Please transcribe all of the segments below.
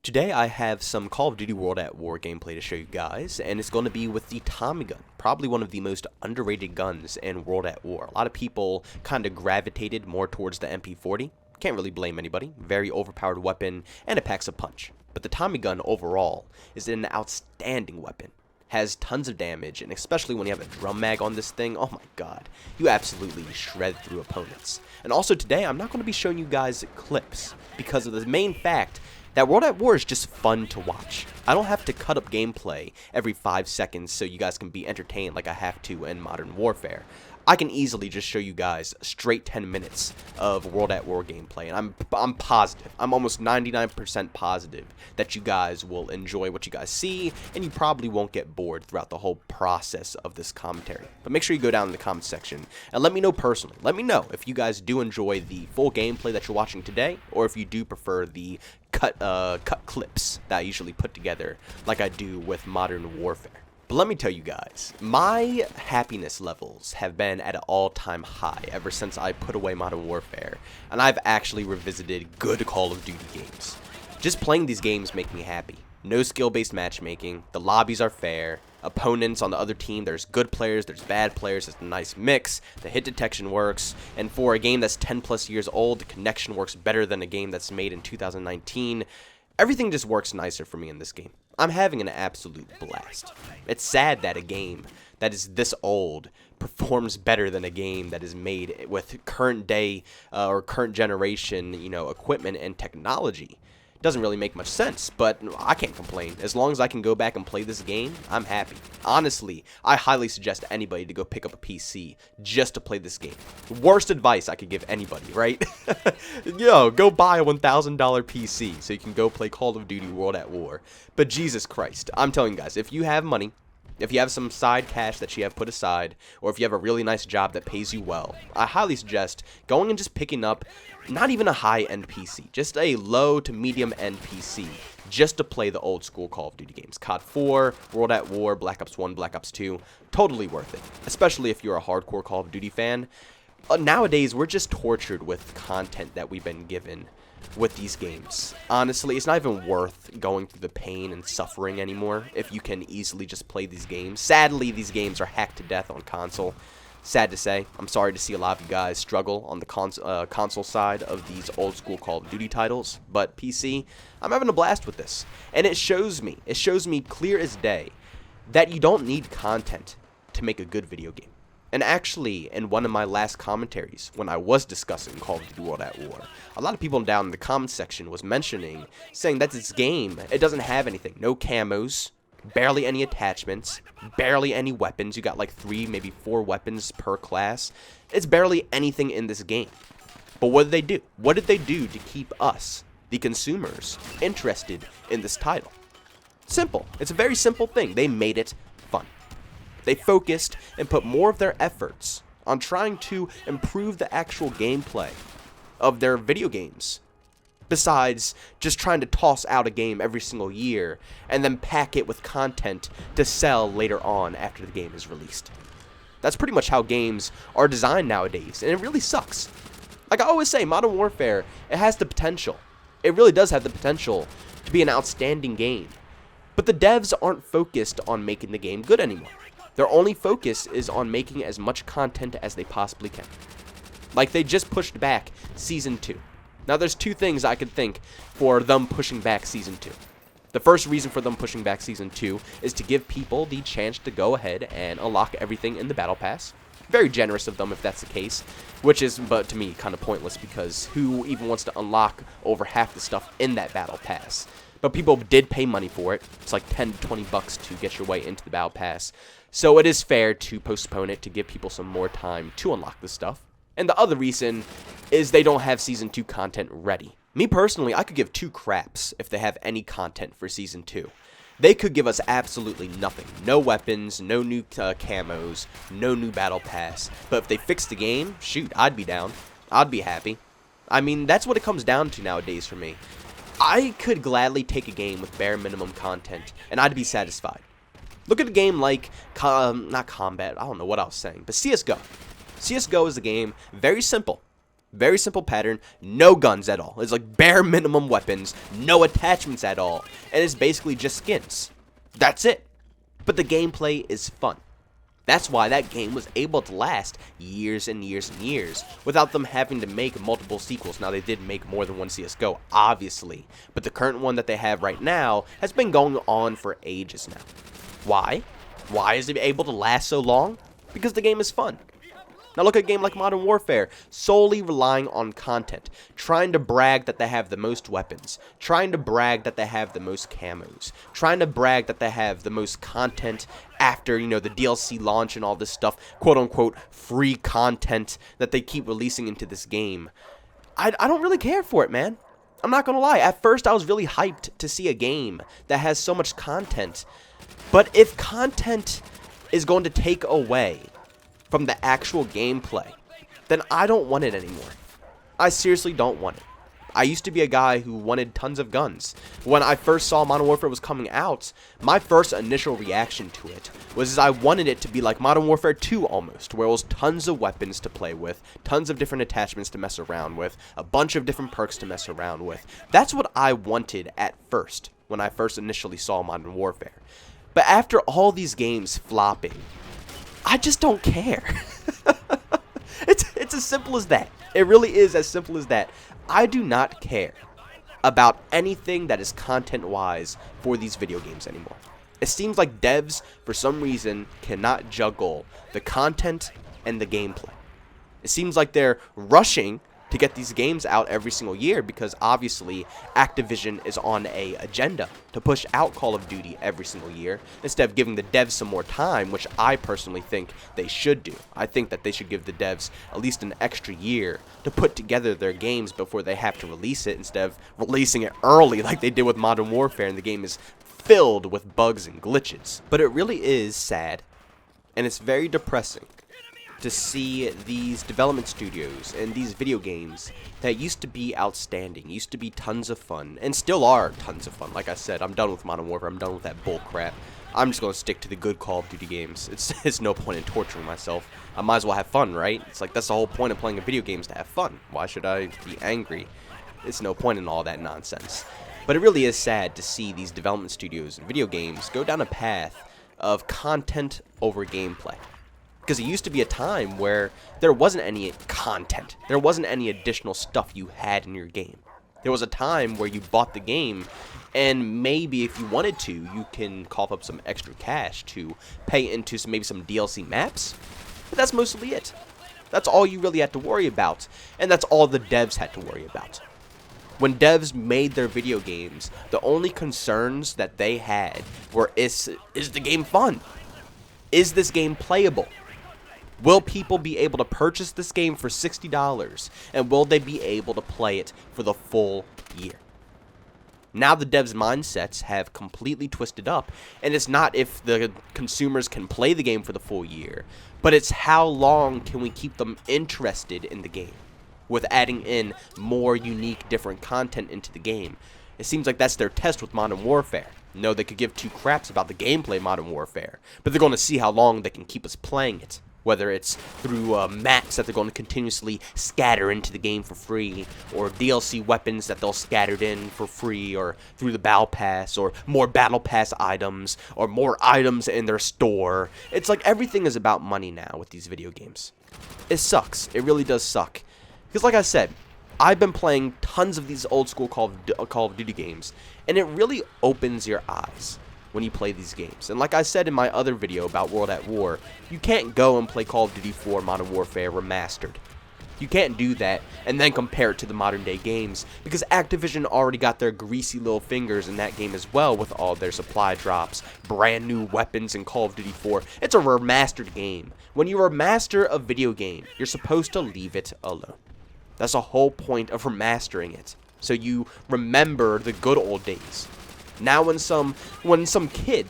Today I have some Call of Duty World at War gameplay to show you guys, and it's going to be with the Tommy gun, probably one of the most underrated guns in World at War. A lot of people kind of gravitated more towards the MP40. Can't really blame anybody. Very overpowered weapon, and it packs a punch. But the Tommy gun overall is an outstanding weapon. Has tons of damage, and especially when you have a drum mag on this thing, oh my god, you absolutely shred through opponents. And also today, I'm not going to be showing you guys clips, because of the main fact that World at War is just fun to watch. I don't have to cut up gameplay every 5 seconds so you guys can be entertained like I have to in Modern Warfare. I can easily just show you guys straight 10 minutes of World at War gameplay, and I'm positive, I'm almost 99% positive that you guys will enjoy what you guys see, and you probably won't get bored throughout the whole process of this commentary. But make sure you go down in the comment section and let me know personally. Let me know if you guys do enjoy the full gameplay that you're watching today, or if you do prefer the cut clips that I usually put together like I do with Modern Warfare. But let me tell you guys, my happiness levels have been at an all-time high ever since I put away Modern Warfare, and I've actually revisited good Call of Duty games. Just playing these games make me happy. No skill-based matchmaking, the lobbies are fair, opponents on the other team, there's good players, there's bad players, it's a nice mix, the hit detection works, and for a game that's 10 plus years old, the connection works better than a game that's made in 2019. Everything just works nicer for me in this game. I'm having an absolute blast. It's sad that a game that is this old performs better than a game that is made with current day or current generation, equipment and technology. Doesn't really make much sense, but I can't complain. As long as I can go back and play this game, I'm happy. Honestly, I highly suggest anybody to go pick up a PC just to play this game. Worst advice I could give anybody, right? Go buy a $1,000 PC so you can go play Call of Duty World at War. But Jesus Christ, I'm telling you guys, if you have money, if you have some side cash that you have put aside, or if you have a really nice job that pays you well, I highly suggest going and just picking up not even a high-end PC, just a low to medium-end PC, just to play the old-school Call of Duty games. COD 4, World at War, Black Ops 1, Black Ops 2, totally worth it, especially if you're a hardcore Call of Duty fan. Nowadays, we're just tortured with content that we've been given with these games. Honestly, it's not even worth going through the pain and suffering anymore if you can easily just play these games. Sadly, these games are hacked to death on console. Sad to say. I'm sorry to see a lot of you guys struggle on the console side of these old school Call of Duty titles, but PC, I'm having a blast with this. And it shows me clear as day that you don't need content to make a good video game. And actually, in one of my last commentaries, when I was discussing Call of Duty World at War, a lot of people down in the comment section was saying that this game, it doesn't have anything. No camos, barely any attachments, barely any weapons. You got like 3, maybe 4 weapons per class. It's barely anything in this game. But what did they do? What did they do to keep us, the consumers, interested in this title? Simple. It's a very simple thing. They made it fun. They focused and put more of their efforts on trying to improve the actual gameplay of their video games, besides just trying to toss out a game every single year and then pack it with content to sell later on after the game is released. That's pretty much how games are designed nowadays, and it really sucks. Like I always say, Modern Warfare, it has the potential. It really does have the potential to be an outstanding game. But the devs aren't focused on making the game good anymore. Their only focus is on making as much content as they possibly can. Like they just pushed back Season 2. Now there's 2 things I could think for them pushing back Season 2. The first reason for them pushing back Season 2 is to give people the chance to go ahead and unlock everything in the Battle Pass. Very generous of them if that's the case, which is, but to me, kind of pointless because who even wants to unlock over half the stuff in that Battle Pass? But people did pay money for it. It's like 10 to 20 bucks to get your way into the Battle Pass. So it is fair to postpone it to give people some more time to unlock the stuff. And the other reason is they don't have Season 2 content ready. Me personally, I could give 2 craps if they have any content for Season 2. They could give us absolutely nothing. No weapons, no new camos, no new Battle Pass. But if they fix the game, shoot, I'd be down. I'd be happy. I mean, that's what it comes down to nowadays for me. I could gladly take a game with bare minimum content, and I'd be satisfied. Look at a game like, not Combat, I don't know what I was saying, but CSGO. CSGO is a game, very simple. Very simple pattern, no guns at all. It's like bare minimum weapons, no attachments at all, and it's basically just skins. That's it. But the gameplay is fun. That's why that game was able to last years and years and years without them having to make multiple sequels. Now, they did make more than one CSGO, obviously, but the current one that they have right now has been going on for ages now. Why? Why is it able to last so long? Because the game is fun. Now look at a game like Modern Warfare, solely relying on content, trying to brag that they have the most weapons, trying to brag that they have the most camos, trying to brag that they have the most content after, the DLC launch and all this stuff, quote-unquote free content that they keep releasing into this game. I don't really care for it, man. I'm not gonna lie, at first I was really hyped to see a game that has so much content, but if content is going to take away from the actual gameplay, then I don't want it anymore. I seriously don't want it. I used to be a guy who wanted tons of guns. When I first saw Modern Warfare was coming out, my first initial reaction to it was I wanted it to be like Modern Warfare 2 almost, where it was tons of weapons to play with, tons of different attachments to mess around with, a bunch of different perks to mess around with. That's what I wanted at first, when I first initially saw Modern Warfare. But after all these games flopping, I just don't care. It's as simple as that. It really is as simple as that. I do not care about anything that is content-wise for these video games anymore. It seems like devs, for some reason, cannot juggle the content and the gameplay. It seems like they're rushing to get these games out every single year because obviously Activision is on a agenda to push out Call of Duty every single year instead of giving the devs some more time, which I personally think they should do. I think that they should give the devs at least an extra year to put together their games before they have to release it instead of releasing it early like they did with Modern Warfare, and the game is filled with bugs and glitches. But it really is sad, and it's very depressing to see these development studios and these video games that used to be outstanding, used to be tons of fun, and still are tons of fun. Like I said, I'm done with Modern Warfare. I'm done with that bull crap. I'm just going to stick to the good Call of Duty games. It's no point in torturing myself. I might as well have fun, right? It's like that's the whole point of playing a video game, is to have fun. Why should I be angry? It's no point in all that nonsense. But it really is sad to see these development studios and video games go down a path of content over gameplay. Because it used to be a time where there wasn't any content. There wasn't any additional stuff you had in your game. There was a time where you bought the game, and maybe if you wanted to, you can cough up some extra cash to pay into maybe some DLC maps. But that's mostly it. That's all you really had to worry about. And that's all the devs had to worry about. When devs made their video games, the only concerns that they had were, is the game fun? Is this game playable? Will people be able to purchase this game for $60, and will they be able to play it for the full year? Now the devs' mindsets have completely twisted up, and it's not if the consumers can play the game for the full year, but it's how long can we keep them interested in the game, with adding in more unique, different content into the game. It seems like that's their test with Modern Warfare. No, they could give two craps about the gameplay Modern Warfare, but they're going to see how long they can keep us playing it. Whether it's through maps that they're going to continuously scatter into the game for free, or DLC weapons that they'll scatter in for free, or through the Battle Pass, or more Battle Pass items, or more items in their store. It's like everything is about money now with these video games. It sucks. It really does suck. Because like I said, I've been playing tons of these old school Call of Duty games, and it really opens your eyes when you play these games. And like I said in my other video about World at War, you can't go and play Call of Duty 4 Modern Warfare Remastered. You can't do that and then compare it to the modern day games, because Activision already got their greasy little fingers in that game as well with all their supply drops, brand new weapons in Call of Duty 4. It's a remastered game. When you remaster a video game, you're supposed to leave it alone. That's the whole point of remastering it, so you remember the good old days. Now when some kid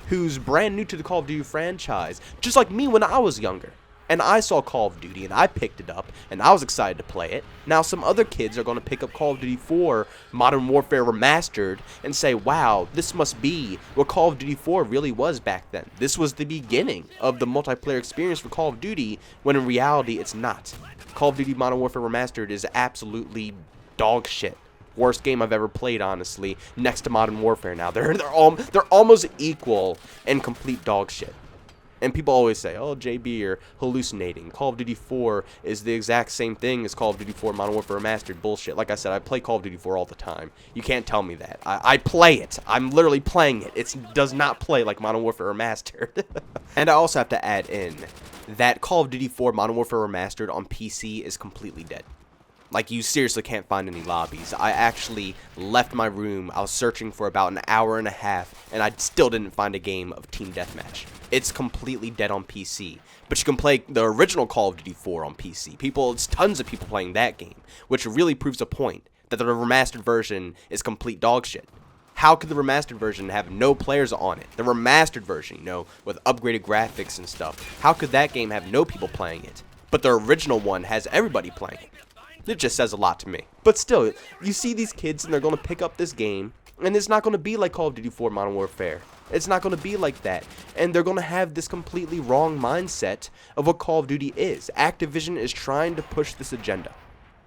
who's brand new to the Call of Duty franchise, just like me when I was younger, and I saw Call of Duty and I picked it up and I was excited to play it, now some other kids are going to pick up Call of Duty 4 Modern Warfare Remastered and say, wow, this must be what Call of Duty 4 really was back then. This was the beginning of the multiplayer experience for Call of Duty, when in reality it's not. Call of Duty Modern Warfare Remastered is absolutely dog shit. Worst game I've ever played, honestly, next to Modern Warfare now. They're almost equal in complete dog shit. And people always say, oh, JB, you're hallucinating. Call of Duty 4 is the exact same thing as Call of Duty 4 Modern Warfare Remastered. Bullshit. Like I said, I play Call of Duty 4 all the time. You can't tell me that. I play it. I'm literally playing it. It does not play like Modern Warfare Remastered. And I also have to add in that Call of Duty 4 Modern Warfare Remastered on PC is completely dead. Like, you seriously can't find any lobbies. I actually left my room. I was searching for about an hour and a half, and I still didn't find a game of Team Deathmatch. It's completely dead on PC. But you can play the original Call of Duty 4 on PC. It's tons of people playing that game, which really proves a point that the remastered version is complete dog shit. How could the remastered version have no players on it? The remastered version, you know, with upgraded graphics and stuff. How could that game have no people playing it? But the original one has everybody playing it. It just says a lot to me. But still, you see these kids and they're going to pick up this game, and it's not going to be like Call of Duty 4 Modern Warfare. It's not going to be like that. And they're going to have this completely wrong mindset of what Call of Duty is. Activision is trying to push this agenda.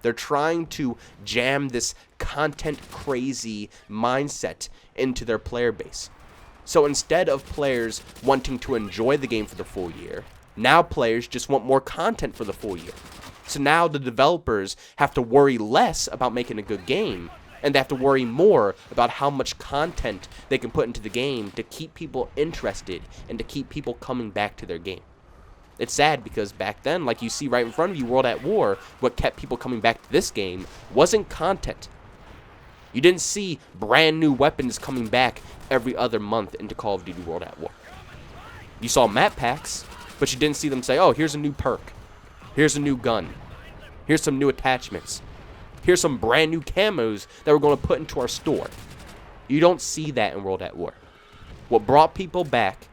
They're trying to jam this content crazy mindset into their player base. So instead of players wanting to enjoy the game for the full year, now players just want more content for the full year. So now the developers have to worry less about making a good game, and they have to worry more about how much content they can put into the game to keep people interested and to keep people coming back to their game. It's sad because back then, like you see right in front of you, World at War, what kept people coming back to this game wasn't content. You didn't see brand new weapons coming back every other month into Call of Duty World at War. You saw map packs, but you didn't see them say, oh, here's a new perk. Here's a new gun. Here's some new attachments. Here's some brand new camos that we're going to put into our store. You don't see that in World at War. What brought people back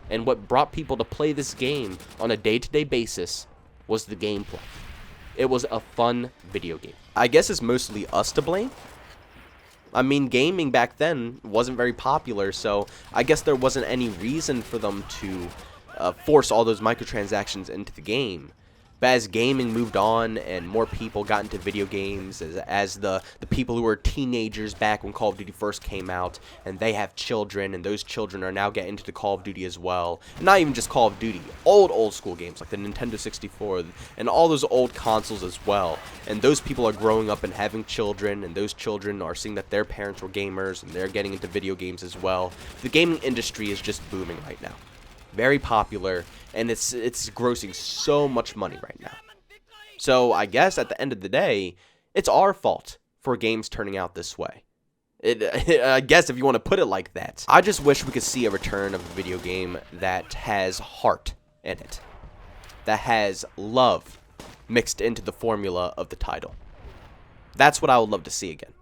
and what brought people to play this game on a day-to-day basis was the gameplay. It was a fun video game. I guess it's mostly us to blame. I mean, gaming back then wasn't very popular, so I guess there wasn't any reason for them to force all those microtransactions into the game. But as gaming moved on and more people got into video games, as the people who were teenagers back when Call of Duty first came out, and they have children, and those children are now getting into the Call of Duty as well. And not even just Call of Duty, old school games like the Nintendo 64 and all those old consoles as well. And those people are growing up and having children, and those children are seeing that their parents were gamers, and they're getting into video games as well. The gaming industry is just booming right now. Very popular, and it's grossing so much money right now. So I guess at the end of the day, it's our fault for games turning out this way. I guess if you want to put it like that. I just wish we could see a return of a video game that has heart in it, that has love mixed into the formula of the title. That's what I would love to see again.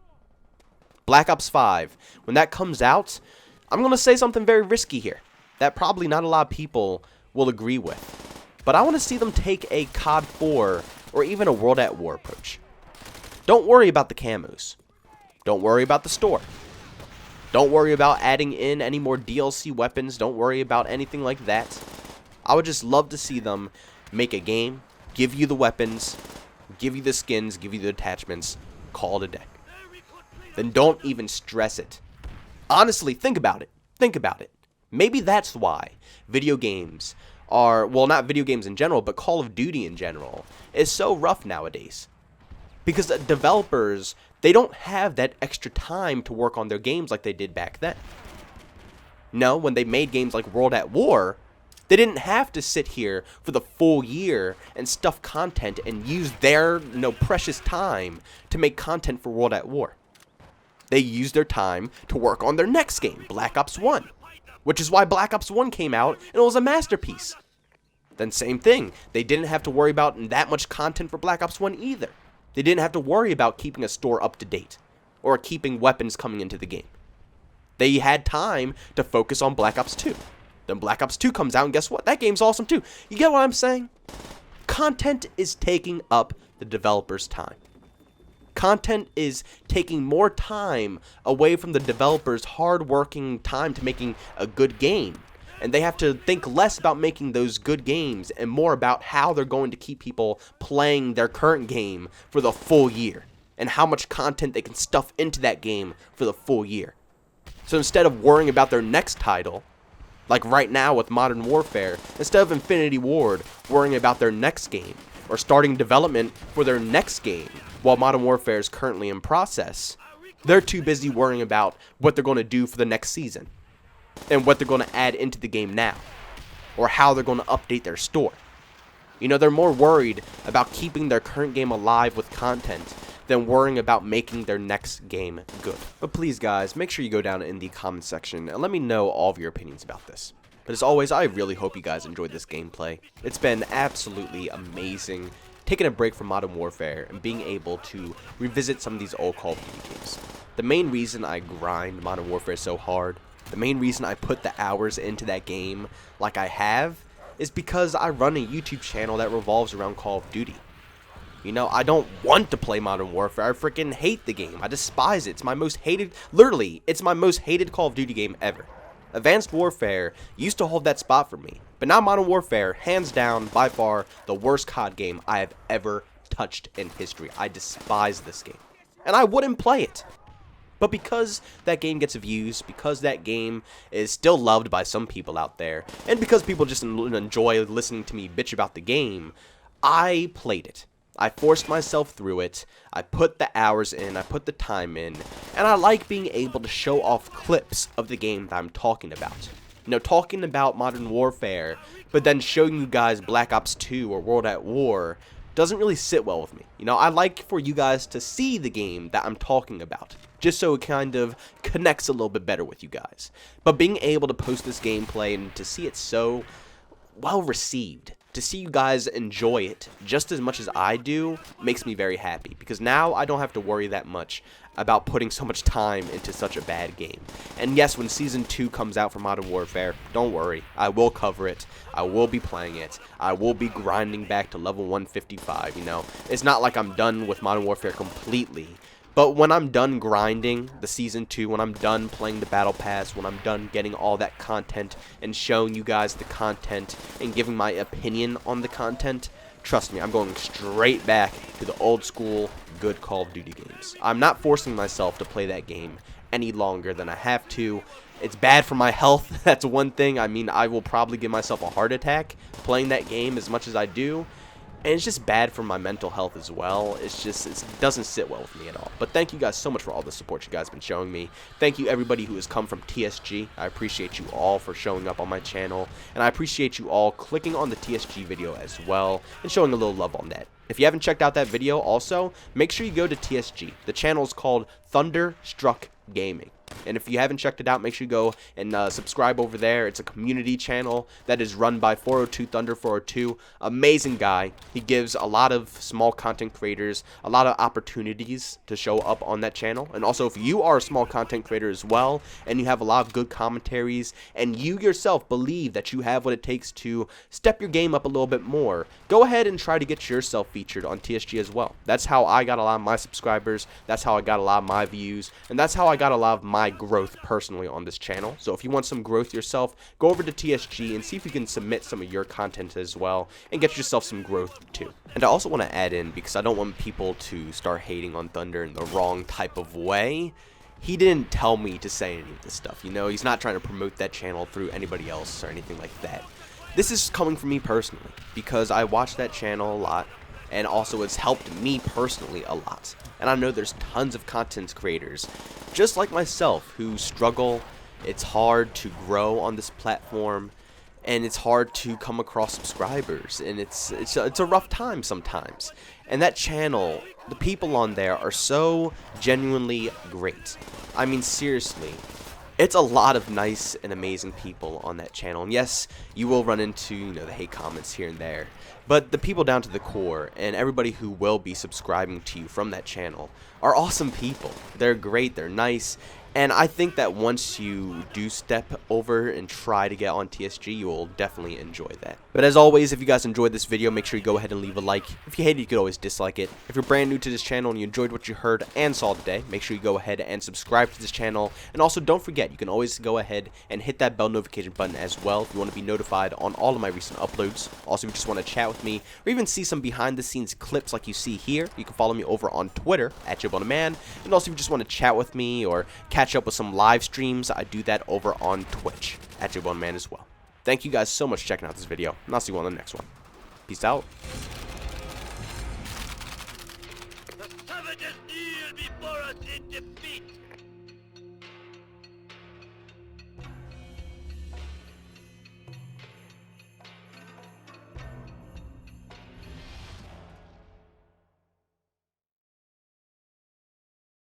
Black Ops 5, when that comes out, I'm going to say something very risky here that probably not a lot of people will agree with. But I want to see them take a COD 4 or even a World at War approach. Don't worry about the camos. Don't worry about the store. Don't worry about adding in any more DLC weapons. Don't worry about anything like that. I would just love to see them make a game, give you the weapons, give you the skins, give you the attachments, call it a day. Then don't even stress it. Honestly, think about it. Think about it. Maybe that's why video games are, well, not video games in general, but Call of Duty in general is so rough nowadays. Because developers, they don't have that extra time to work on their games like they did back then. No, when they made games like World at War, they didn't have to sit here for the full year and stuff content and use their precious time to make content for World at War. They used their time to work on their next game, Black Ops 1. Which is why Black Ops 1 came out, and it was a masterpiece. Then same thing, they didn't have to worry about that much content for Black Ops 1 either. They didn't have to worry about keeping a store up to date, or keeping weapons coming into the game. They had time to focus on Black Ops 2. Then Black Ops 2 comes out, and guess what? That game's awesome too. You get what I'm saying? Content is taking up the developer's time. Content is taking more time away from the developer's hard-working time to making a good game. And they have to think less about making those good games and more about how they're going to keep people playing their current game for the full year, and how much content they can stuff into that game for the full year. So instead of worrying about their next title, like right now with Modern Warfare, instead of Infinity Ward worrying about their next game, or starting development for their next game while Modern Warfare is currently in process, they're too busy worrying about what they're going to do for the next season, and what they're going to add into the game now, or how they're going to update their store. You know, they're more worried about keeping their current game alive with content than worrying about making their next game good. But please guys, make sure you go down in the comment section and let me know all of your opinions about this. But as always, I really hope you guys enjoyed this gameplay. It's been absolutely amazing taking a break from Modern Warfare and being able to revisit some of these old Call of Duty games. The main reason I grind Modern Warfare so hard, the main reason I put the hours into that game like I have, is because I run a YouTube channel that revolves around Call of Duty. You know, I don't want to play Modern Warfare. I freaking hate the game. I despise it. It's my most hated, literally, it's my most hated Call of Duty game ever. Advanced Warfare used to hold that spot for me, but now Modern Warfare, hands down, by far, the worst COD game I have ever touched in history. I despise this game, and I wouldn't play it. But because that game gets views, because that game is still loved by some people out there, and because people just enjoy listening to me bitch about the game, I played it. I forced myself through it, I put the hours in, I put the time in, and I like being able to show off clips of the game that I'm talking about. You know, talking about Modern Warfare, but then showing you guys Black Ops 2 or World at War doesn't really sit well with me. You know, I like for you guys to see the game that I'm talking about, just so it kind of connects a little bit better with you guys. But being able to post this gameplay and to see it so well received, to see you guys enjoy it just as much as I do, makes me very happy, because now I don't have to worry that much about putting so much time into such a bad game. And yes, when Season 2 comes out for Modern Warfare, don't worry, I will cover it, I will be playing it, I will be grinding back to level 155, you know. It's not like I'm done with Modern Warfare completely, but when I'm done grinding the Season 2, when I'm done playing the Battle Pass, when I'm done getting all that content and showing you guys the content and giving my opinion on the content, trust me, I'm going straight back to the old school, good Call of Duty games. I'm not forcing myself to play that game any longer than I have to. It's bad for my health, that's one thing. I mean, I will probably give myself a heart attack playing that game as much as I do. And it's just bad for my mental health as well. It's just, it doesn't sit well with me at all. But thank you guys so much for all the support you guys have been showing me. Thank you everybody who has come from TSG. I appreciate you all for showing up on my channel. And I appreciate you all clicking on the TSG video as well and showing a little love on that. If you haven't checked out that video also, make sure you go to TSG. The channel is called Thunderstruck Gaming. And if you haven't checked it out, make sure you go and subscribe over there. It's a community channel that is run by 402 Thunder 402. Amazing guy. He gives a lot of small content creators a lot of opportunities to show up on that channel. And also, if you are a small content creator as well, and you have a lot of good commentaries, and you yourself believe that you have what it takes to step your game up a little bit more, go ahead and try to get yourself featured on TSG as well. That's how I got a lot of my subscribers. That's how I got a lot of my views. And that's how I got a lot of my growth personally on this channel. So if you want some growth yourself, go over to TSG and see if you can submit some of your content as well and get yourself some growth too. And I also want to add in, because I don't want people to start hating on Thunder in the wrong type of way, he didn't tell me to say any of this stuff. You know, he's not trying to promote that channel through anybody else or anything like that. This is coming from me personally, because I watch that channel a lot, and also it's helped me personally a lot. And I know there's tons of content creators just like myself who struggle. It's hard to grow on this platform, and it's hard to come across subscribers, and it's a rough time sometimes. And that channel, the people on there are so genuinely great. I mean, seriously, it's a lot of nice and amazing people on that channel. And yes, you will run into, you know, the hate comments here and there, but the people down to the core and everybody who will be subscribing to you from that channel are awesome people. They're great, they're nice, And I think that once you do step over and try to get on TSG, you will definitely enjoy that. But as always, if you guys enjoyed this video, make sure you go ahead and leave a like. If you hate it, you could always dislike it. If you're brand new to this channel and you enjoyed what you heard and saw today, make sure you go ahead and subscribe to this channel. And also, don't forget, you can always go ahead and hit that bell notification button as well if you want to be notified on all of my recent uploads. Also, if you just want to chat with me or even see some behind the scenes clips like you see here, you can follow me over on Twitter at JbowenDaMan. And also, if you just want to chat with me or catch up with some live streams, I do that over on Twitch at JbowenDaMan as well. Thank you guys so much for checking out this video, and I'll see you on the next one. Peace out. The savages kneel before us in defeat.